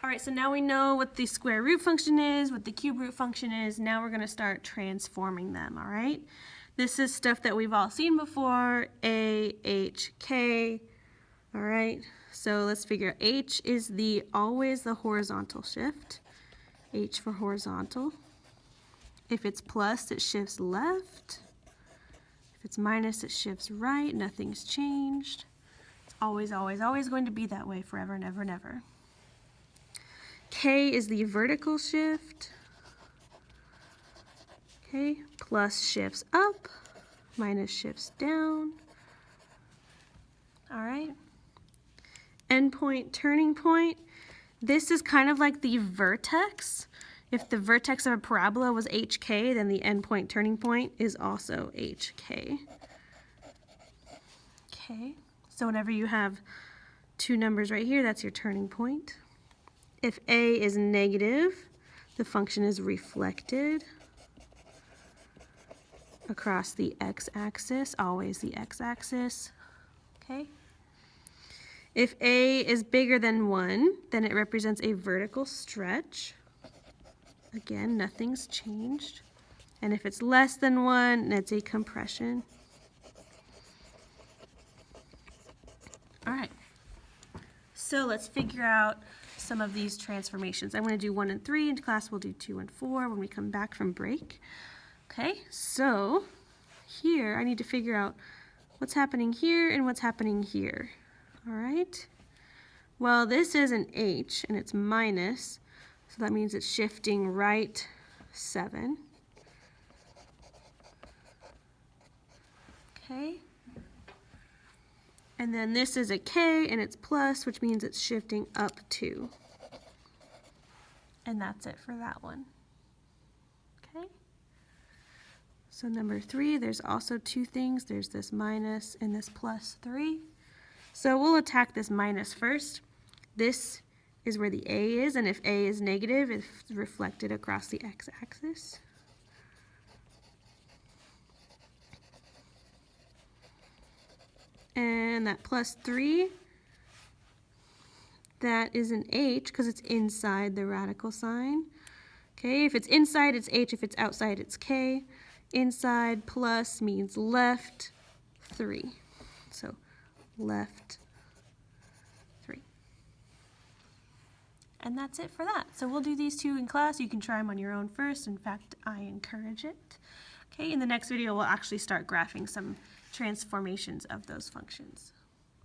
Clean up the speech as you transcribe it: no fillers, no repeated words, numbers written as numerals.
All right, so now we know what the square root function is, what the cube root function is. Now we're going to start transforming them, all right? This is stuff that we've all seen before, A, H, K, all right? So let's figure out H is always the horizontal shift, H for horizontal. If it's plus, it shifts left. If it's minus, it shifts right. Nothing's changed. It's always, always, always going to be that way forever and ever and ever. K is the vertical shift. Okay, plus shifts up, minus shifts down. All right. Endpoint, turning point. This is kind of like the vertex. If the vertex of a parabola was HK, then the endpoint turning point is also HK. Okay, so whenever you have two numbers right here, that's your turning point. If A is negative, the function is reflected across the x-axis, always the x-axis, okay? If A is bigger than 1, then it represents a vertical stretch. Again, nothing's changed. And if it's less than 1, it's a compression. All right, so let's figure out some of these transformations. I'm going to do 1 and 3, in class we'll do 2 and 4 when we come back from break. Okay, so here I need to figure out what's happening here and what's happening here. All right, well, this is an H and it's minus, so that means it's shifting right 7. Okay, and then this is a K and it's plus, which means it's shifting up 2. And that's it for that one. Okay. So number 3, there's also two things. There's this minus and this plus 3. So we'll attack this minus first. This is where the A is, and if A is negative, it's reflected across the x-axis. And that plus 3, that is an H because it's inside the radical sign. Okay, if it's inside, it's H. If it's outside, it's K. Inside plus means left 3. So left 3. And that's it for that. So we'll do these two in class. You can try them on your own first. In fact, I encourage it. Okay, in the next video, we'll actually start graphing some transformations of those functions.